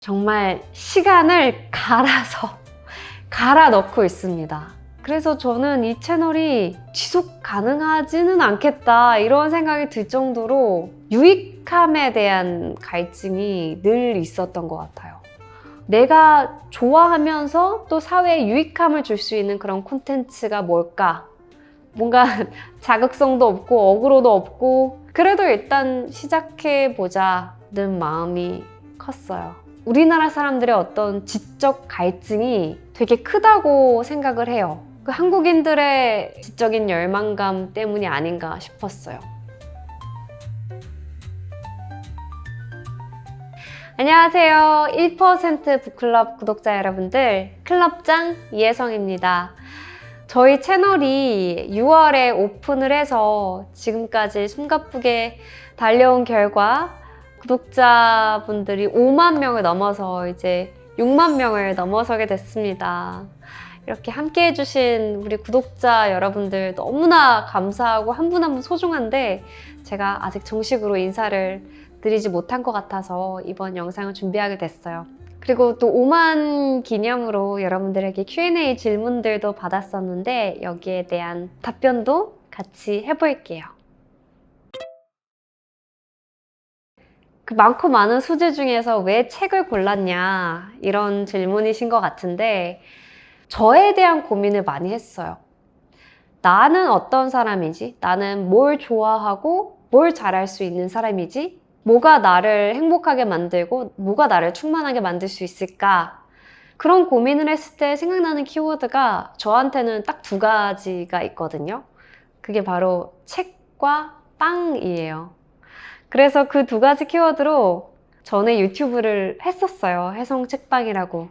정말 시간을 갈아 넣고 있습니다. 그래서 저는 이 채널이 지속 가능하지는 않겠다 이런 생각이 들 정도로 유익함에 대한 갈증이 늘 있었던 것 같아요. 내가 좋아하면서 또 사회에 유익함을 줄 수 있는 그런 콘텐츠가 뭘까? 뭔가 자극성도 없고 어그로도 없고 그래도 일단 시작해보자는 마음이 컸어요. 우리나라 사람들의 어떤 지적 갈증이 되게 크다고 생각을 해요. 그 한국인들의 지적인 열망감 때문이 아닌가 싶었어요. 안녕하세요. 1% 북클럽 구독자 여러분들, 클럽장 이혜성입니다. 저희 채널이 6월에 오픈을 해서 지금까지 숨가쁘게 달려온 결과 구독자분들이 5만 명을 넘어서 이제 6만 명을 넘어서게 됐습니다. 이렇게 함께 해주신 우리 구독자 여러분들 너무나 감사하고 한 분 한 분 소중한데 제가 아직 정식으로 인사를 드리지 못한 것 같아서 이번 영상을 준비하게 됐어요. 그리고 또 5만 기념으로 여러분들에게 Q&A 질문들도 받았었는데 여기에 대한 답변도 같이 해볼게요. 그 많고 많은 소재 중에서 왜 책을 골랐냐 이런 질문이신 것 같은데 저에 대한 고민을 많이 했어요. 나는 어떤 사람이지? 나는 뭘 좋아하고 뭘 잘할 수 있는 사람이지? 뭐가 나를 행복하게 만들고 뭐가 나를 충만하게 만들 수 있을까? 그런 고민을 했을 때 생각나는 키워드가 저한테는 딱 두 가지가 있거든요. 그게 바로 책과 빵이에요. 그래서 그 두 가지 키워드로 전에 유튜브를 했었어요. 혜성 책빵이라고.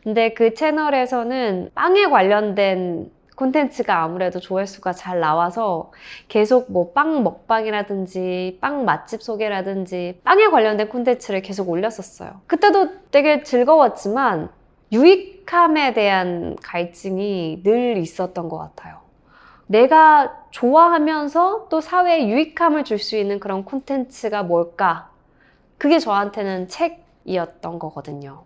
근데 그 채널에서는 빵에 관련된 콘텐츠가 아무래도 조회수가 잘 나와서 계속 뭐 빵 먹방이라든지 빵 맛집 소개라든지 빵에 관련된 콘텐츠를 계속 올렸었어요. 그때도 되게 즐거웠지만 유익함에 대한 갈증이 늘 있었던 것 같아요. 내가 좋아하면서 또 사회에 유익함을 줄 수 있는 그런 콘텐츠가 뭘까? 그게 저한테는 책이었던 거거든요.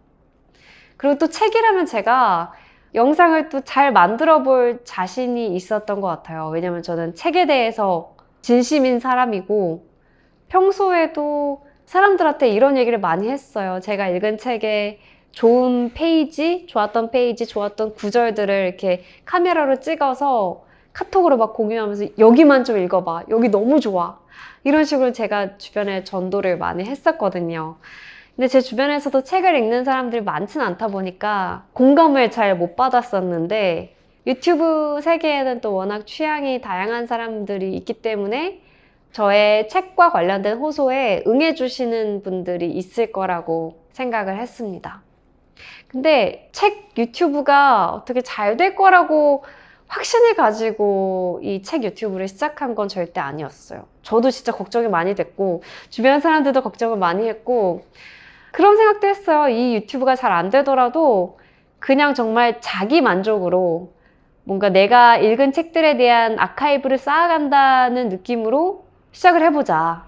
그리고 또 책이라면 제가 영상을 또 잘 만들어 볼 자신이 있었던 것 같아요. 왜냐면 저는 책에 대해서 진심인 사람이고 평소에도 사람들한테 이런 얘기를 많이 했어요. 제가 읽은 책에 좋은 페이지, 좋았던 페이지, 좋았던 구절들을 이렇게 카메라로 찍어서 카톡으로 막 공유하면서 여기만 좀 읽어봐. 여기 너무 좋아. 이런 식으로 제가 주변에 전도를 많이 했었거든요. 근데 제 주변에서도 책을 읽는 사람들이 많진 않다 보니까 공감을 잘 못 받았었는데 유튜브 세계에는 또 워낙 취향이 다양한 사람들이 있기 때문에 저의 책과 관련된 호소에 응해주시는 분들이 있을 거라고 생각을 했습니다. 근데 책 유튜브가 어떻게 잘 될 거라고 확신을 가지고 이 책 유튜브를 시작한 건 절대 아니었어요. 저도 진짜 걱정이 많이 됐고 주변 사람들도 걱정을 많이 했고 그런 생각도 했어요. 이 유튜브가 잘 안 되더라도 그냥 정말 자기 만족으로 뭔가 내가 읽은 책들에 대한 아카이브를 쌓아간다는 느낌으로 시작을 해보자.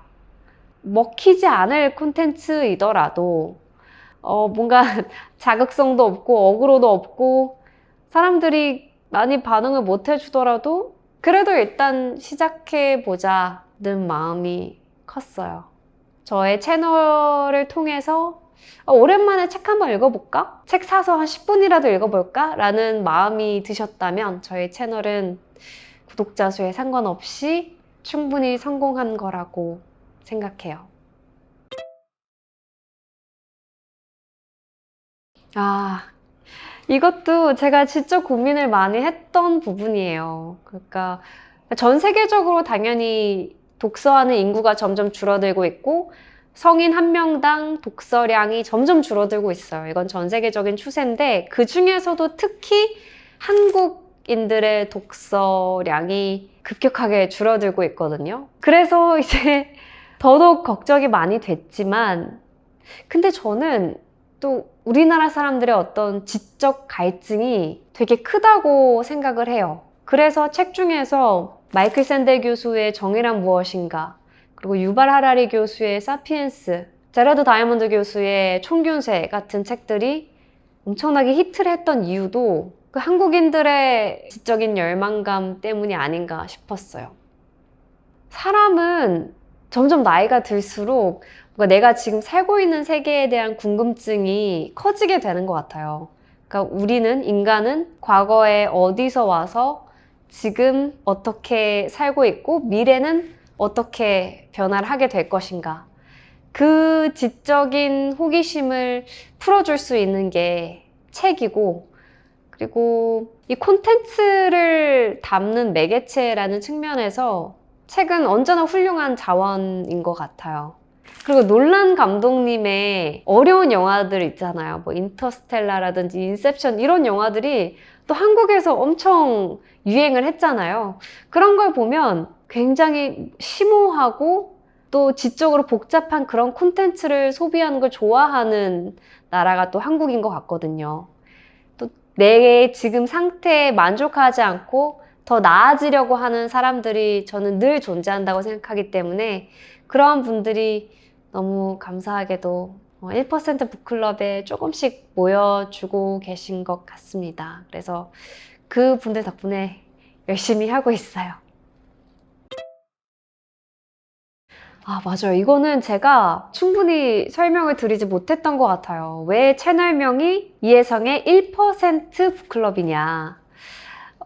먹히지 않을 콘텐츠이더라도 뭔가 자극성도 없고 어그로도 없고 사람들이 많이 반응을 못 해주더라도 그래도 일단 시작해보자는 마음이 컸어요. 저의 채널을 통해서 오랜만에 책 한번 읽어볼까? 책 사서 한 10분이라도 읽어볼까? 라는 마음이 드셨다면 저희 채널은 구독자 수에 상관없이 충분히 성공한 거라고 생각해요. 이것도 제가 진짜 고민을 많이 했던 부분이에요. 그러니까 전 세계적으로 당연히 독서하는 인구가 점점 줄어들고 있고 성인 한 명당 독서량이 점점 줄어들고 있어요. 이건 전 세계적인 추세인데 그 중에서도 특히 한국인들의 독서량이 급격하게 줄어들고 있거든요. 그래서 이제 더더욱 걱정이 많이 됐지만 근데 저는 또 우리나라 사람들의 어떤 지적 갈증이 되게 크다고 생각을 해요. 그래서 책 중에서 마이클 샌델 교수의 정의란 무엇인가 그리고 유발 하라리 교수의 사피엔스 제라드 다이아몬드 교수의 총균세 같은 책들이 엄청나게 히트를 했던 이유도 그 한국인들의 지적인 열망감 때문이 아닌가 싶었어요. 사람은 점점 나이가 들수록 뭔가 내가 지금 살고 있는 세계에 대한 궁금증이 커지게 되는 것 같아요. 그러니까 우리는, 인간은 과거에 어디서 와서 지금 어떻게 살고 있고 미래는 어떻게 변화를 하게 될 것인가. 그 지적인 호기심을 풀어줄 수 있는 게 책이고, 그리고 이 콘텐츠를 담는 매개체라는 측면에서 책은 언제나 훌륭한 자원인 것 같아요. 그리고 놀란 감독님의 어려운 영화들 있잖아요. 뭐 인터스텔라라든지 인셉션, 이런 영화들이 또 한국에서 엄청 유행을 했잖아요. 그런 걸 보면 굉장히 심오하고 또 지적으로 복잡한 그런 콘텐츠를 소비하는 걸 좋아하는 나라가 또 한국인 것 같거든요. 또 내 지금 상태에 만족하지 않고 더 나아지려고 하는 사람들이 저는 늘 존재한다고 생각하기 때문에 그러한 분들이 너무 감사하게도 1% 북클럽에 조금씩 모여주고 계신 것 같습니다. 그래서 그 분들 덕분에 열심히 하고 있어요. 아, 맞아요. 이거는 제가 충분히 설명을 드리지 못했던 것 같아요. 왜 채널명이 이혜성의 1% 북클럽이냐.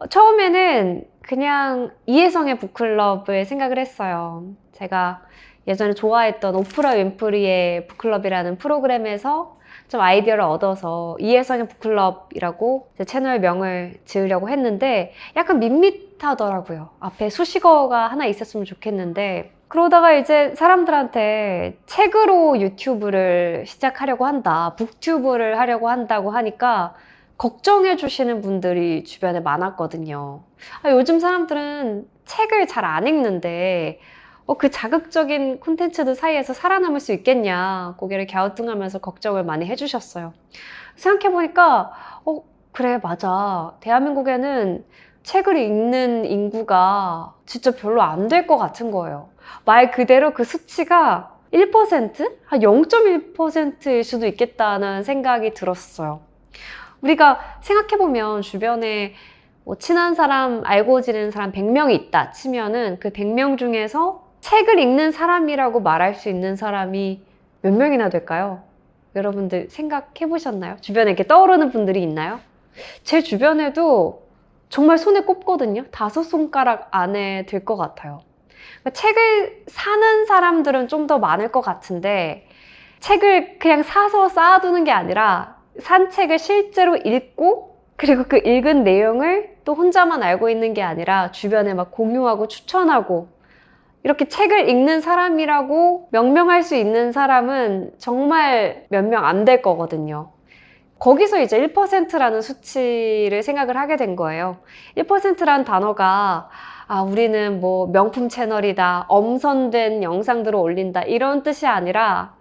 처음에는 그냥 이혜성의 북클럽을 생각을 했어요. 제가 예전에 좋아했던 오프라 윈프리의 북클럽이라는 프로그램에서 좀 아이디어를 얻어서 이혜성의 북클럽이라고 제 채널명을 지으려고 했는데 약간 밋밋하더라고요. 앞에 수식어가 하나 있었으면 좋겠는데, 그러다가 이제 사람들한테 책으로 유튜브를 시작하려고 한다, 북튜브를 하려고 한다고 하니까 걱정해 주시는 분들이 주변에 많았거든요. 요즘 사람들은 책을 잘 안 읽는데 그 자극적인 콘텐츠들 사이에서 살아남을 수 있겠냐, 고개를 갸우뚱하면서 걱정을 많이 해주셨어요. 생각해보니까 그래, 맞아. 대한민국에는 책을 읽는 인구가 진짜 별로 안 될 것 같은 거예요. 말 그대로 그 수치가 1%? 한 0.1%일 수도 있겠다는 생각이 들었어요. 우리가 생각해보면 주변에 친한 사람, 알고 지내는 사람 100명이 있다 치면은 그 100명 중에서 책을 읽는 사람이라고 말할 수 있는 사람이 몇 명이나 될까요? 여러분들 생각해 보셨나요? 주변에 이렇게 떠오르는 분들이 있나요? 제 주변에도 정말 손에 꼽거든요. 5손가락 안에 들 것 같아요. 책을 사는 사람들은 좀 더 많을 것 같은데, 책을 그냥 사서 쌓아두는 게 아니라 산 책을 실제로 읽고, 그리고 그 읽은 내용을 또 혼자만 알고 있는 게 아니라 주변에 막 공유하고 추천하고, 이렇게 책을 읽는 사람이라고 명명할 수 있는 사람은 정말 몇 명 안 될 거거든요. 거기서 이제 1%라는 수치를 생각을 하게 된 거예요. 1%라는 단어가 우리는 뭐 명품 채널이다, 엄선된 영상들을 올린다, 이런 뜻이 아니라,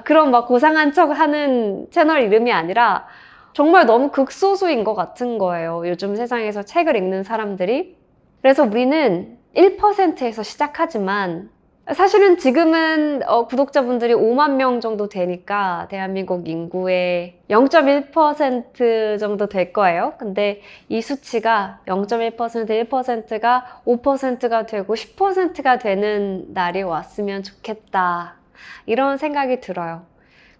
그런 막 고상한 척 하는 채널 이름이 아니라 정말 너무 극소수인 것 같은 거예요. 요즘 세상에서 책을 읽는 사람들이. 그래서 우리는 1%에서 시작하지만 사실은 지금은 구독자분들이 5만 명 정도 되니까 대한민국 인구의 0.1% 정도 될 거예요. 근데 이 수치가 0.1%, 1%가 5%가 되고 10%가 되는 날이 왔으면 좋겠다, 이런 생각이 들어요.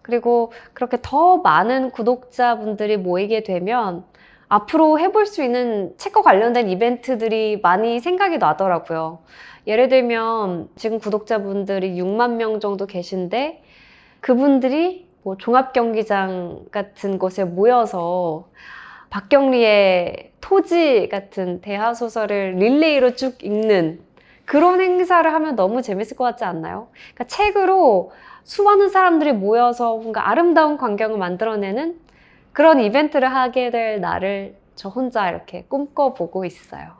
그리고 그렇게 더 많은 구독자분들이 모이게 되면 앞으로 해볼 수 있는 책과 관련된 이벤트들이 많이 생각이 나더라고요. 예를 들면 지금 구독자분들이 6만 명 정도 계신데, 그분들이 뭐 종합경기장 같은 곳에 모여서 박경리의 토지 같은 대하소설을 릴레이로 쭉 읽는 그런 행사를 하면 너무 재밌을 것 같지 않나요? 그러니까 책으로 수많은 사람들이 모여서 뭔가 아름다운 광경을 만들어내는 그런 이벤트를 하게 될 날을 저 혼자 이렇게 꿈꿔보고 있어요.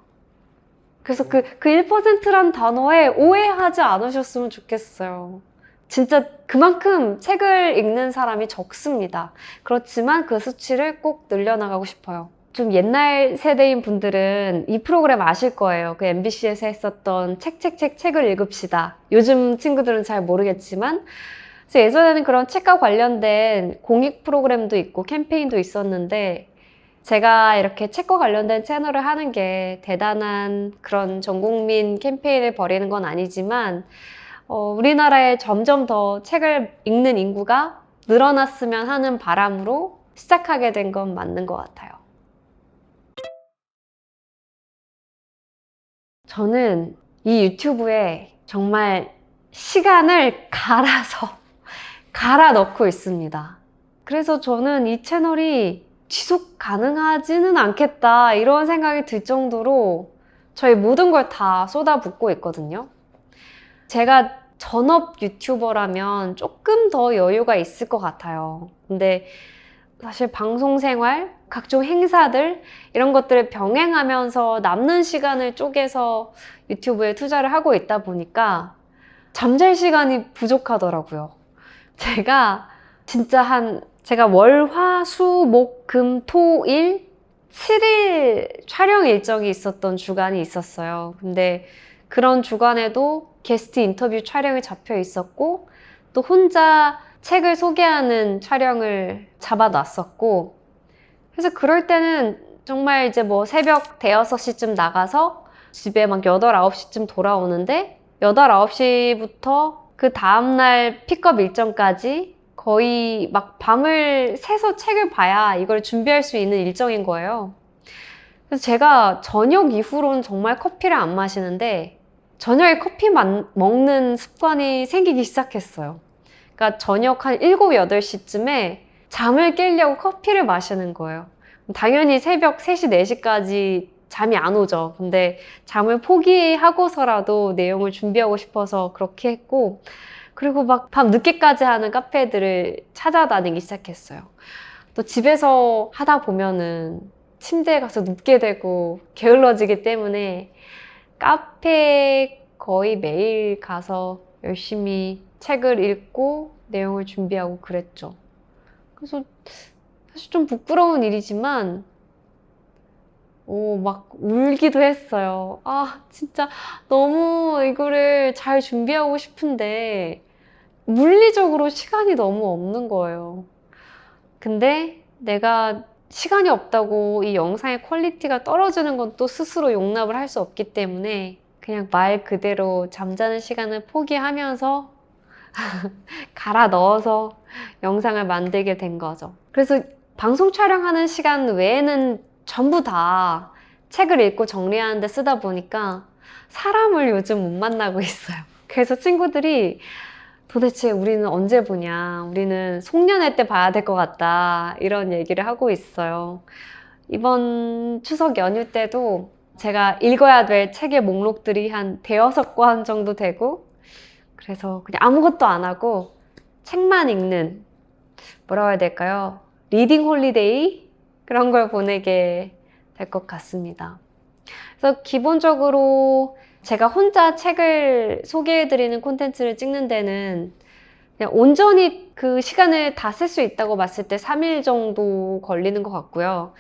그래서 그 1%란 단어에 오해하지 않으셨으면 좋겠어요. 진짜 그만큼 책을 읽는 사람이 적습니다. 그렇지만 그 수치를 꼭 늘려나가고 싶어요. 좀 옛날 세대인 분들은 이 프로그램 아실 거예요. 그 MBC에서 했었던 책을 읽읍시다. 요즘 친구들은 잘 모르겠지만 그래서 예전에는 그런 책과 관련된 공익 프로그램도 있고 캠페인도 있었는데 제가 이렇게 책과 관련된 채널을 하는 게 대단한 그런 전국민 캠페인을 벌이는 건 아니지만 우리나라에 점점 더 책을 읽는 인구가 늘어났으면 하는 바람으로 시작하게 된 건 맞는 것 같아요. 저는 이 유튜브에 정말 시간을 갈아 넣고 있습니다. 그래서 저는 이 채널이 지속 가능하지는 않겠다 이런 생각이 들 정도로 저희 모든 걸 다 쏟아붓고 있거든요. 제가 전업 유튜버라면 조금 더 여유가 있을 것 같아요. 근데 사실 방송 생활, 각종 행사들 이런 것들을 병행하면서 남는 시간을 쪼개서 유튜브에 투자를 하고 있다 보니까 잠잘 시간이 부족하더라고요. 제가 진짜 제가 월, 화, 수, 목, 금, 토, 일 7일 촬영 일정이 있었던 주간이 있었어요. 근데 그런 주간에도 게스트 인터뷰 촬영이 잡혀 있었고 또 혼자 책을 소개하는 촬영을 잡아놨었고 그래서 그럴 때는 정말 이제 뭐 새벽 대여섯 시쯤 나가서 집에 막 8, 9시쯤 돌아오는데 8, 9시부터 그 다음날 픽업 일정까지 거의 막 밤을 새서 책을 봐야 이걸 준비할 수 있는 일정인 거예요. 그래서 제가 저녁 이후로는 정말 커피를 안 마시는데 저녁에 커피 먹는 습관이 생기기 시작했어요. 그러니까 저녁 한 7, 8시쯤에 잠을 깨려고 커피를 마시는 거예요. 당연히 새벽 3시, 4시까지 잠이 안 오죠. 근데 잠을 포기하고서라도 내용을 준비하고 싶어서 그렇게 했고 그리고 막 밤 늦게까지 하는 카페들을 찾아다니기 시작했어요. 또 집에서 하다 보면은 침대에 가서 눕게 되고 게을러지기 때문에 카페에 거의 매일 가서 열심히 책을 읽고 내용을 준비하고 그랬죠. 그래서 사실 좀 부끄러운 일이지만 막 울기도 했어요. 아, 진짜 너무 이거를 잘 준비하고 싶은데 물리적으로 시간이 너무 없는 거예요. 근데 내가 시간이 없다고 이 영상의 퀄리티가 떨어지는 건 또 스스로 용납을 할 수 없기 때문에 그냥 말 그대로 잠자는 시간을 포기하면서 갈아 넣어서 영상을 만들게 된 거죠. 그래서 방송 촬영하는 시간 외에는 전부 다 책을 읽고 정리하는 데 쓰다 보니까 사람을 요즘 못 만나고 있어요. 그래서 친구들이 도대체 우리는 언제 보냐, 우리는 송년회 때 봐야 될 것 같다 이런 얘기를 하고 있어요. 이번 추석 연휴 때도 제가 읽어야 될 책의 목록들이 한 대여섯 권 정도 되고 그래서 그냥 아무것도 안 하고 책만 읽는 뭐라고 해야 될까요? 리딩 홀리데이? 그런 걸 보내게 될 것 같습니다. 그래서 기본적으로 제가 혼자 책을 소개해드리는 콘텐츠를 찍는 데는 그냥 온전히 그 시간을 다 쓸 수 있다고 봤을 때 3일 정도 걸리는 것 같고요.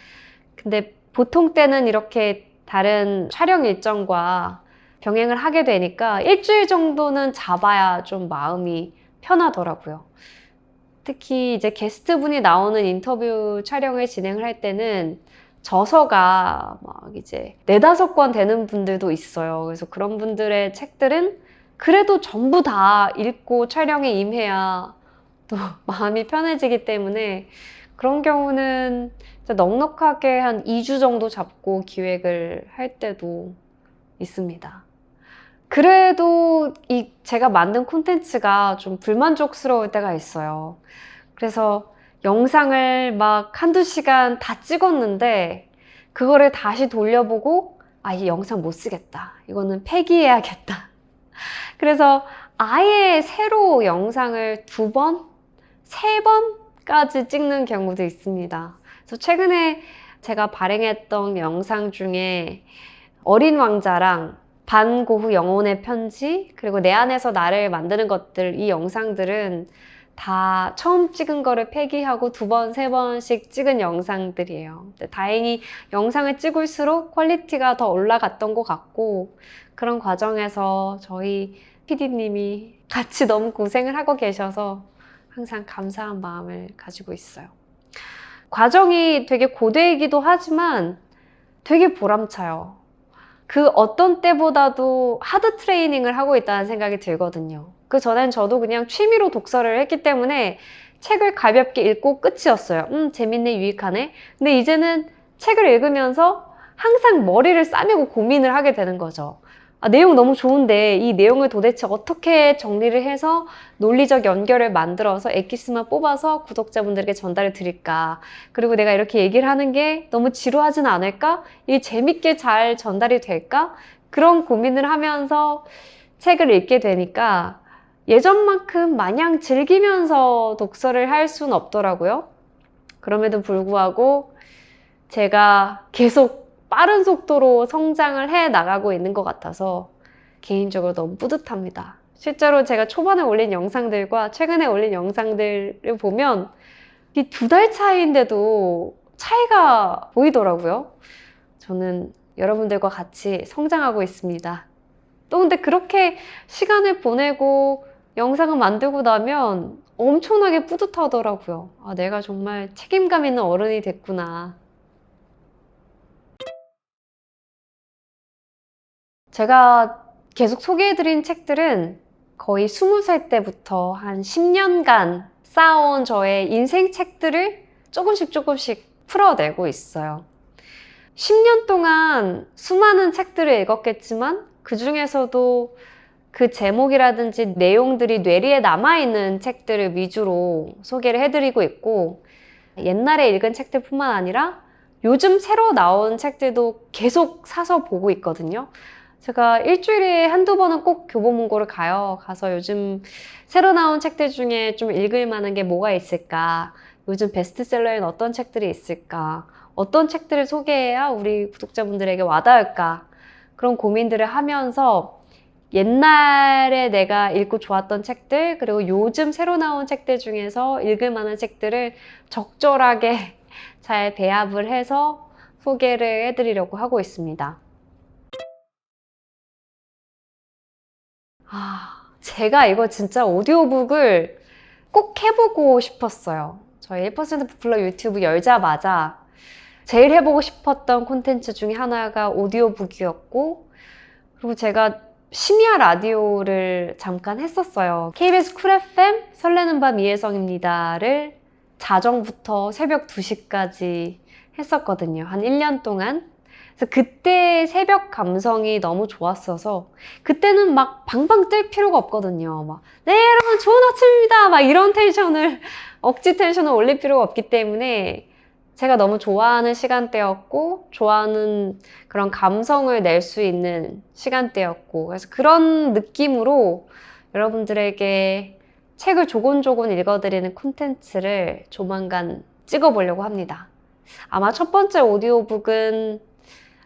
근데 보통 때는 이렇게 다른 촬영 일정과 병행을 하게 되니까 일주일 정도는 잡아야 좀 마음이 편하더라고요. 특히 이제 게스트분이 나오는 인터뷰 촬영을 진행을 할 때는 저서가 막 이제 4, 5권 되는 분들도 있어요. 그래서 그런 분들의 책들은 그래도 전부 다 읽고 촬영에 임해야 또 마음이 편해지기 때문에 그런 경우는 넉넉하게 한 2주 정도 잡고 기획을 할 때도 있습니다. 그래도 제가 만든 콘텐츠가 좀 불만족스러울 때가 있어요. 그래서 영상을 막 한두 시간 다 찍었는데 그거를 다시 돌려보고 이 영상 못 쓰겠다. 이거는 폐기해야겠다. 그래서 아예 새로 영상을 2번, 3번까지 찍는 경우도 있습니다. 그래서 최근에 제가 발행했던 영상 중에 어린 왕자랑 반고흐 영혼의 편지 그리고 내 안에서 나를 만드는 것들 이 영상들은 다 처음 찍은 거를 폐기하고 2번, 3번씩 찍은 영상들이에요. 근데 다행히 영상을 찍을수록 퀄리티가 더 올라갔던 것 같고 그런 과정에서 저희 PD님이 같이 너무 고생을 하고 계셔서 항상 감사한 마음을 가지고 있어요. 과정이 되게 고되이기도 하지만 되게 보람차요. 그 어떤 때보다도 하드 트레이닝을 하고 있다는 생각이 들거든요. 그 전엔 저도 그냥 취미로 독서를 했기 때문에 책을 가볍게 읽고 끝이었어요. 재밌네, 유익하네. 근데 이제는 책을 읽으면서 항상 머리를 싸매고 고민을 하게 되는 거죠. 내용 너무 좋은데 이 내용을 도대체 어떻게 정리를 해서 논리적 연결을 만들어서 엑기스만 뽑아서 구독자분들에게 전달해 드릴까? 그리고 내가 이렇게 얘기를 하는 게 너무 지루하진 않을까? 이게 재밌게 잘 전달이 될까? 그런 고민을 하면서 책을 읽게 되니까 예전만큼 마냥 즐기면서 독서를 할 수는 없더라고요. 그럼에도 불구하고 제가 계속 빠른 속도로 성장을 해 나가고 있는 것 같아서 개인적으로 너무 뿌듯합니다. 실제로 제가 초반에 올린 영상들과 최근에 올린 영상들을 보면 이 2달 차이인데도 차이가 보이더라고요. 저는 여러분들과 같이 성장하고 있습니다. 또 근데 그렇게 시간을 보내고 영상을 만들고 나면 엄청나게 뿌듯하더라고요. 내가 정말 책임감 있는 어른이 됐구나. 제가 계속 소개해드린 책들은 거의 20살 때부터 한 10년간 쌓아온 저의 인생 책들을 조금씩 풀어내고 있어요. 10년 동안 수많은 책들을 읽었겠지만 그 중에서도 그 제목이라든지 내용들이 뇌리에 남아있는 책들을 위주로 소개를 해드리고 있고, 옛날에 읽은 책들뿐만 아니라 요즘 새로 나온 책들도 계속 사서 보고 있거든요. 제가 일주일에 한두 번은 꼭 교보문고를 가요. 가서 요즘 새로 나온 책들 중에 좀 읽을 만한 게 뭐가 있을까? 요즘 베스트셀러에는 어떤 책들이 있을까? 어떤 책들을 소개해야 우리 구독자분들에게 와닿을까? 그런 고민들을 하면서 옛날에 내가 읽고 좋았던 책들, 그리고 요즘 새로 나온 책들 중에서 읽을 만한 책들을 적절하게 잘 배합을 해서 소개를 해드리려고 하고 있습니다. 제가 이거 진짜 오디오북을 꼭 해보고 싶었어요. 저희 1% 부플러 유튜브 열자마자 제일 해보고 싶었던 콘텐츠 중에 하나가 오디오북이었고, 그리고 제가 심야 라디오를 잠깐 했었어요. KBS 쿨 FM 설레는 밤 이혜성입니다를 자정부터 새벽 2시까지 했었거든요. 한 1년 동안. 그래서 그때 새벽 감성이 너무 좋았어서 그때는 막 방방 뜰 필요가 없거든요. 막 네 여러분 좋은 아침입니다. 막 이런 텐션을 억지 텐션을 올릴 필요가 없기 때문에 제가 너무 좋아하는 시간대였고 좋아하는 그런 감성을 낼 수 있는 시간대였고, 그래서 그런 느낌으로 여러분들에게 책을 조곤조곤 읽어드리는 콘텐츠를 조만간 찍어보려고 합니다. 아마 첫 번째 오디오북은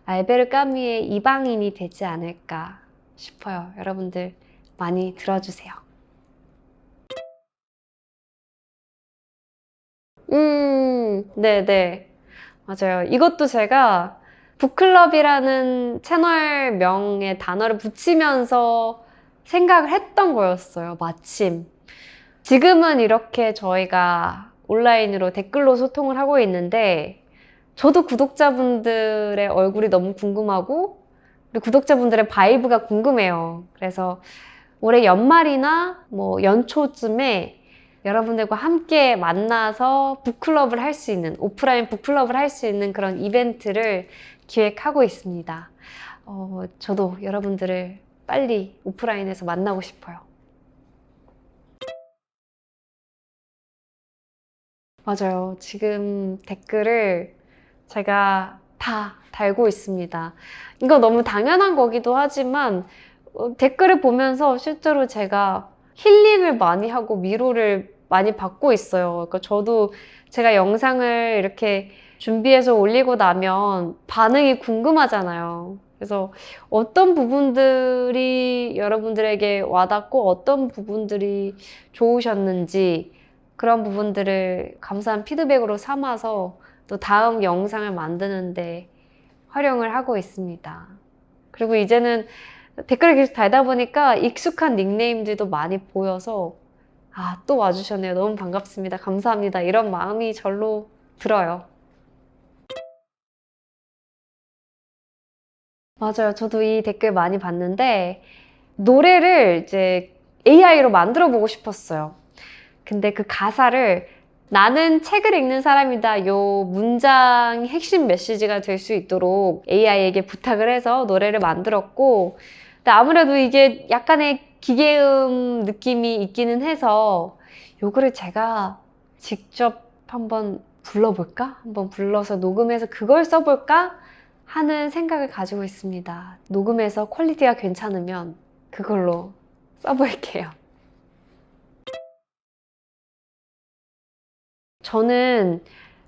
알베르 까뮈의 이방인이 되지 않을까 싶어요. 여러분들 많이 들어주세요. 네네. 맞아요. 이것도 제가 북클럽이라는 채널명에 단어를 붙이면서 생각을 했던 거였어요. 마침. 지금은 이렇게 저희가 온라인으로 댓글로 소통을 하고 있는데 저도 구독자분들의 얼굴이 너무 궁금하고 그리고 구독자분들의 바이브가 궁금해요. 그래서 올해 연말이나 뭐 연초쯤에 여러분들과 함께 만나서 북클럽을 할 수 있는, 오프라인 북클럽을 할 수 있는 그런 이벤트를 기획하고 있습니다. 저도 여러분들을 빨리 오프라인에서 만나고 싶어요. 맞아요. 지금 댓글을 제가 다 달고 있습니다. 이거 너무 당연한 거기도 하지만 댓글을 보면서 실제로 제가 힐링을 많이 하고 위로를 많이 받고 있어요. 그러니까 저도 제가 영상을 이렇게 준비해서 올리고 나면 반응이 궁금하잖아요. 그래서 어떤 부분들이 여러분들에게 와닿고 어떤 부분들이 좋으셨는지 그런 부분들을 감사한 피드백으로 삼아서 또 다음 영상을 만드는데 활용을 하고 있습니다. 그리고 이제는 댓글을 계속 달다 보니까 익숙한 닉네임들도 많이 보여서 아, 또 와주셨네요. 너무 반갑습니다. 감사합니다. 이런 마음이 절로 들어요. 맞아요. 저도 이 댓글 많이 봤는데, 노래를 이제 AI로 만들어 보고 싶었어요. 근데 그 가사를 나는 책을 읽는 사람이다. 요 문장 핵심 메시지가 될 수 있도록 AI에게 부탁을 해서 노래를 만들었고, 근데 아무래도 이게 약간의 기계음 느낌이 있기는 해서 요거를 제가 직접 한번 불러볼까? 한번 불러서 녹음해서 그걸 써볼까? 하는 생각을 가지고 있습니다. 녹음해서 퀄리티가 괜찮으면 그걸로 써볼게요. 저는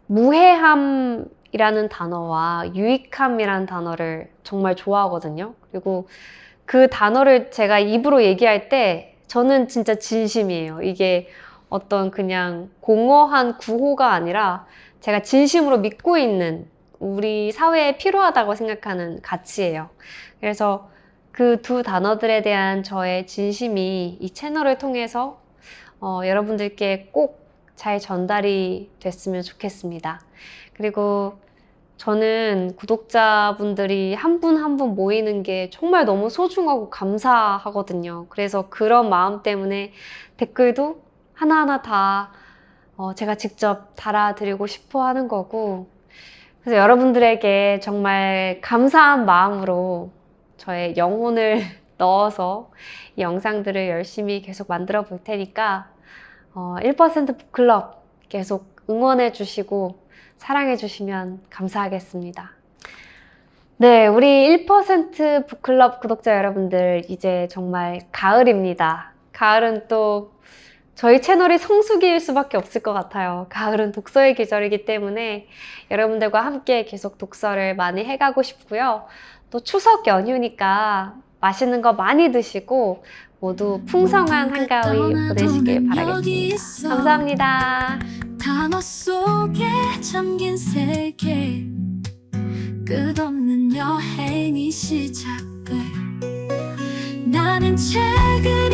무해함이라는 단어와 유익함이라는 단어를 정말 좋아하거든요. 그리고 그 단어를 제가 입으로 얘기할 때 저는 진짜 진심이에요. 이게 어떤 그냥 공허한 구호가 아니라 제가 진심으로 믿고 있는 우리 사회에 필요하다고 생각하는 가치예요. 그래서 그 두 단어들에 대한 저의 진심이 이 채널을 통해서 여러분들께 꼭 잘 전달이 됐으면 좋겠습니다. 그리고 저는 구독자분들이 한 분 한 분 모이는 게 정말 너무 소중하고 감사하거든요. 그래서 그런 마음 때문에 댓글도 하나하나 다 제가 직접 달아드리고 싶어 하는 거고, 그래서 여러분들에게 정말 감사한 마음으로 저의 영혼을 넣어서 이 영상들을 열심히 계속 만들어 볼 테니까 1% 북클럽 계속 응원해 주시고 사랑해 주시면 감사하겠습니다. 네, 우리 1% 북클럽 구독자 여러분들, 이제 정말 가을입니다. 가을은 또 저희 채널이 성수기일 수밖에 없을 것 같아요. 가을은 독서의 계절이기 때문에 여러분들과 함께 계속 독서를 많이 해가고 싶고요. 또 추석 연휴니까 맛있는 거 많이 드시고 모두 풍성한 한가위 보내시길 바라겠습니다. 감사합니다. 단어 속에 잠긴 세계, 끝없는 여행이 시작돼. 나는 책을